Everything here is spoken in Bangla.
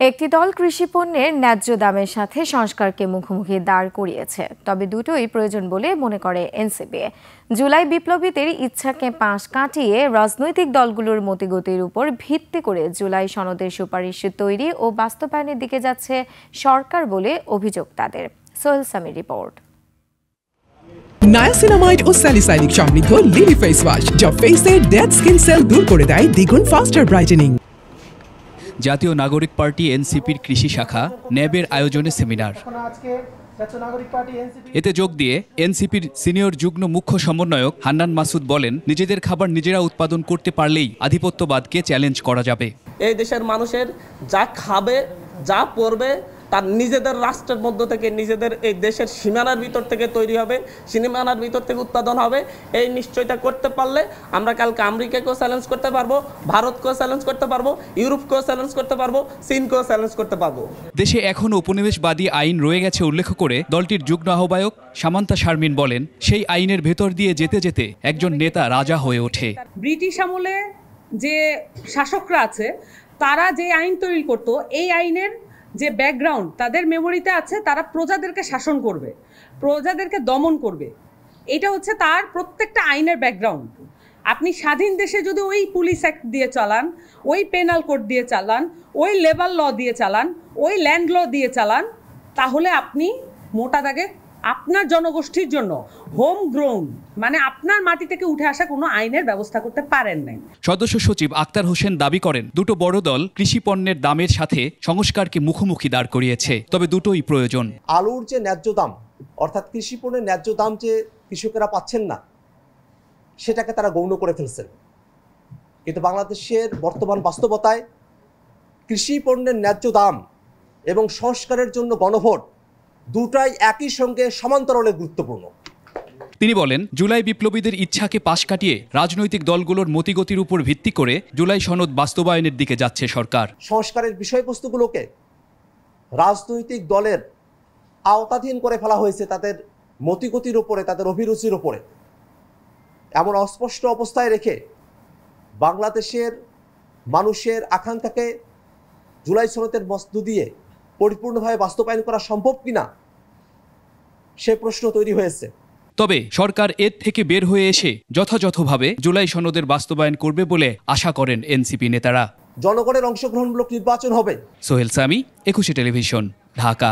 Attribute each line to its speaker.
Speaker 1: একটি দল কৃষি পণ্যের ন্যায্য দামের সাথে সংস্কারকে মুখোমুখি দাঁড় করিয়েছে, তবে দুটোই প্রয়োজন বলে মনে করে এনসিপি। জুলাই বিপ্লবীদের ইচ্ছাকে পাশ কাটিয়ে রাজনৈতিক দলগুলোর মতিগতির উপর ভিত্তি করে জুলাই সনদের সুপারিশ তৈরি ও বাস্তবায়নের দিকে যাচ্ছে সরকার বলে অভিযোগ তাদের। সোহেল সামির রিপোর্ট।
Speaker 2: নায়াসিনামাইড ও স্যালিসাইলিক সমৃদ্ধ লিলি ফেস ওয়াশ, যা ফেসের ডেড স্কিন সেল দূর করে দেয় দ্বিগুণ ফাস্টার ব্রাইটেনিং।
Speaker 3: জাতীয় নাগরিক পার্টি এনসিপির কৃষি শাখা ন্যাবের আয়োজনে সেমিনার। এতে যোগ দিয়ে এনসিপির সিনিয়র যুগ্ম মুখ্য সমন্বয়ক হান্নান মাসুদ বলেন, নিজেদের খাবার নিজেরা উৎপাদন করতে পারলেই আধিপত্যবাদকে চ্যালেঞ্জ করা যাবে।
Speaker 4: এই দেশের মানুষের যা খাবে, যা পড়বে, তার নিজেদের রাষ্ট্রের মধ্য থেকে, নিজেদের এই দেশের সীমানার ভিতর থেকে তৈরি হবে, সীমানার ভিতর থেকে উৎপাদন হবে। এই নিশ্চয়তা করতে পারলে আমরা কালকে আমেরিকাকেও চ্যালেঞ্জ করতে পারবো, ভারতকেও চ্যালেঞ্জ করতে পারবো, ইউরোপকেও চ্যালেঞ্জ করতে পারবো, চীনকেও চ্যালেঞ্জ করতে পারবো।
Speaker 3: দেশে এখনও উপনিবেশবাদী আইন রয়ে গেছে উল্লেখ করে দলটির যুগ্ম আহ্বায়ক সামান্তা শারমিন বলেন, সেই আইনের ভেতর দিয়ে যেতে যেতে একজন নেতা রাজা হয়ে ওঠে।
Speaker 5: ব্রিটিশ আমলে যে শাসকরা আছে তারা যে আইন তৈরি করত, এই আইনের যে ব্যাকগ্রাউন্ড তাদের মেমোরিতে আছে, তারা প্রজাদেরকে শাসন করবে, প্রজাদেরকে দমন করবে। এটা হচ্ছে তার প্রত্যেকটা আইনের ব্যাকগ্রাউন্ড। আপনি স্বাধীন দেশে যদি ওই পুলিশ অ্যাক্ট দিয়ে চালান, ওই পেনাল কোড দিয়ে চালান, ওই লেবার ল দিয়ে চালান, ওই ল্যান্ড ল দিয়ে চালান, তাহলে আপনি মোটা দাগে আপনার জনগোষ্ঠীর জন্য হোম গ্রোন, মানে আপনার মাটি থেকে উঠে আসা কোনো আইনের ব্যবস্থা করতে পারেন নাই।
Speaker 3: সদস্য সচিব আক্তার হোসেন দাবি করেন, দুটো বড় দল কৃষি পণ্যের দামের সাথে সংস্কারকে মুখোমুখি দাঁড় করিয়েছে, তবে দুটোই প্রয়োজন।
Speaker 6: আলুর যে ন্যায্য দাম, অর্থাৎ কৃষি পণ্যের ন্যায্য দাম যে কৃষকেরা পাচ্ছেন না, সেটাকে তারা গৌণ করে ফেলছেন। কিন্তু বাংলাদেশের বর্তমান বাস্তবতায় কৃষি পণ্যের ন্যায্য দাম এবং সংস্কারের জন্য গণভোট দুটাই একই সঙ্গে সমান্তরালে গুরুত্বপূর্ণ।
Speaker 3: তিনি বলেন, জুলাই বিপ্লবীদের ইচ্ছাকে পাশ কাটিয়ে রাজনৈতিক দলগুলোর মতিগতির উপর ভিত্তি করে জুলাই সনদ বাস্তবায়নের দিকে যাচ্ছে সরকার।
Speaker 6: সংস্কারের বিষয়বস্তুগুলোকে রাজনৈতিক দলের আওতাধীন করে ফেলা হয়েছে তাদের মতিগতির উপরে, তাদের অভিরুচির উপরে। এমন অস্পষ্ট অবস্থায় রেখে বাংলাদেশের মানুষের আকাঙ্ক্ষাকে জুলাই সনদের মধ্য দিয়ে পরিপূর্ণভাবে বাস্তবায়ন করা সম্ভব কিনা, সে প্রশ্ন তৈরি হয়েছে।
Speaker 3: তবে সরকার এর থেকে বের হয়ে এসে যথাযথভাবে জুলাই সনদের বাস্তবায়ন করবে বলে আশা করেন এনসিপি নেতারা।
Speaker 6: জনগণের অংশগ্রহণমূলক নির্বাচন হবে।
Speaker 3: সোহেল সামি, 21 টেলিভিশন, ঢাকা।